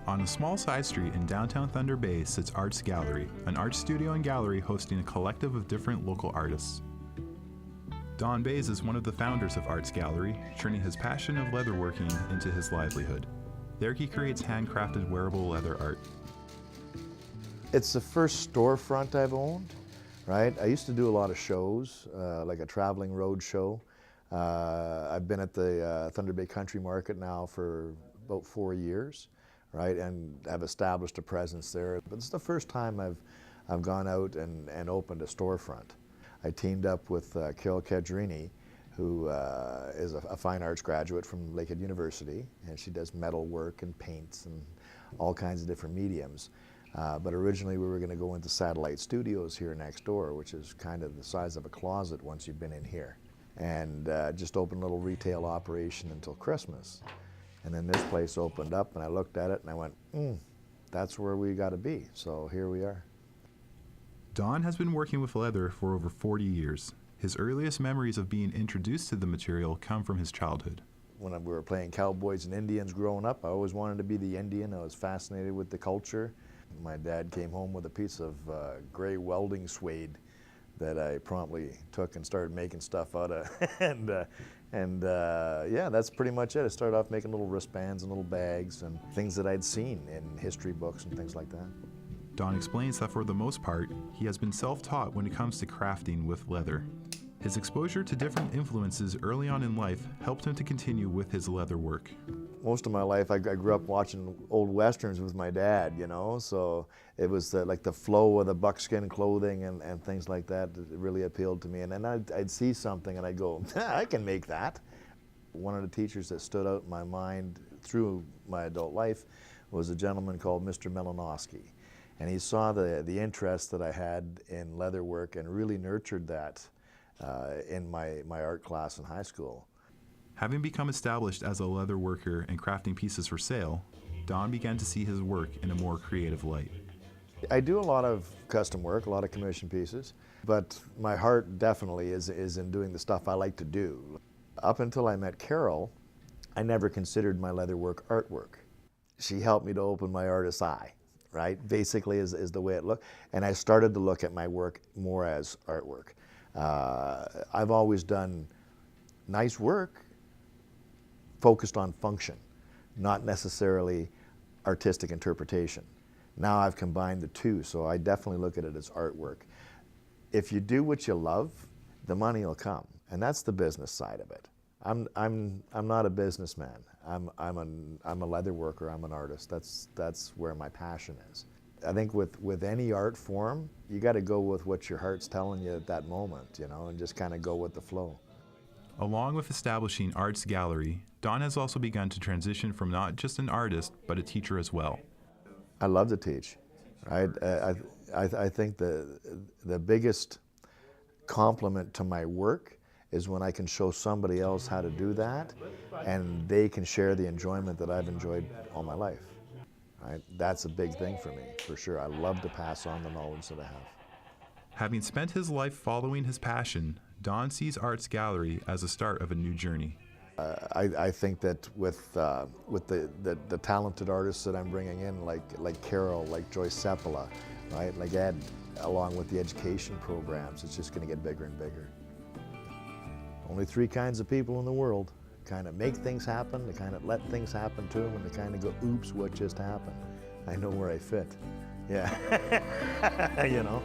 On a small side street in downtown Thunder Bay sits Arts Gallery, an art studio and gallery hosting a collective of different local artists. Don Bays is one of the founders of Arts Gallery, turning his passion of leatherworking into his livelihood. There he creates handcrafted wearable leather art. It's the first storefront I've owned, right? I used to do a lot of shows, like a traveling road show. I've been at the Thunder Bay Country Market now for about 4 years, right? And I've established a presence there. But it's the first time I've gone out and opened a storefront. I teamed up with Carol Cadrini, who is a fine arts graduate from Lakehead University, and she does metal work and paints and all kinds of different mediums. But originally we were going to go into Satellite Studios here next door, which is kind of the size of a closet once you've been in here. And just opened a little retail operation until Christmas. And then this place opened up and I looked at it and I went, that's where we got to be. So here we are. Don has been working with leather for over 40 years. His earliest memories of being introduced to the material come from his childhood. When we were playing cowboys and Indians growing up, I always wanted to be the Indian. I was fascinated with the culture. My dad came home with a piece of gray welding suede that I promptly took and started making stuff out of. Yeah, that's pretty much it. I started off making little wristbands and little bags and things that I'd seen in history books and things like that. Don explains that for the most part, he has been self-taught when it comes to crafting with leather. His exposure to different influences early on in life helped him to continue with his leather work. Most of my life I grew up watching old westerns with my dad, you know, so it was like the flow of the buckskin clothing and things like that that really appealed to me. And then I'd see something and I'd go, I can make that. One of the teachers that stood out in my mind through my adult life was a gentleman called Mr. Melanowski. And he saw the interest that I had in leather work and really nurtured that in my art class in high school. Having become established as a leather worker and crafting pieces for sale, Don began to see his work in a more creative light. I do a lot of custom work, a lot of commission pieces, but my heart definitely is in doing the stuff I like to do. Up until I met Carol, I never considered my leather work artwork. She helped me to open my artist's eye, right? Basically is the way it looked. And I started to look at my work more as artwork. I've always done nice work focused on function, not necessarily artistic interpretation. Now I've combined the two, so I definitely look at it as artwork. If you do what you love, the money will come, and that's the business side of it. I'm not a businessman. I'm a leather worker. I'm an artist. That's where my passion is. I think with any art form, you got to go with what your heart's telling you at that moment, you know, and just kind of go with the flow. Along with establishing Arts Gallery, Don has also begun to transition from not just an artist, but a teacher as well. I love to teach, right? I think the biggest compliment to my work is when I can show somebody else how to do that, and they can share the enjoyment that I've enjoyed all my life. Right? That's a big thing for me, for sure. I love to pass on the knowledge that I have. Having spent his life following his passion, Don sees Arts Gallery as the start of a new journey. I think that with the talented artists that I'm bringing in, like Carol, like Joyce Seppala, right, like Ed, along with the education programs, it's just going to get bigger and bigger. Only 3 kinds of people in the world: kind of make things happen, they kind of let things happen to them, and they kind of go, oops, what just happened? I know where I fit. Yeah, you know.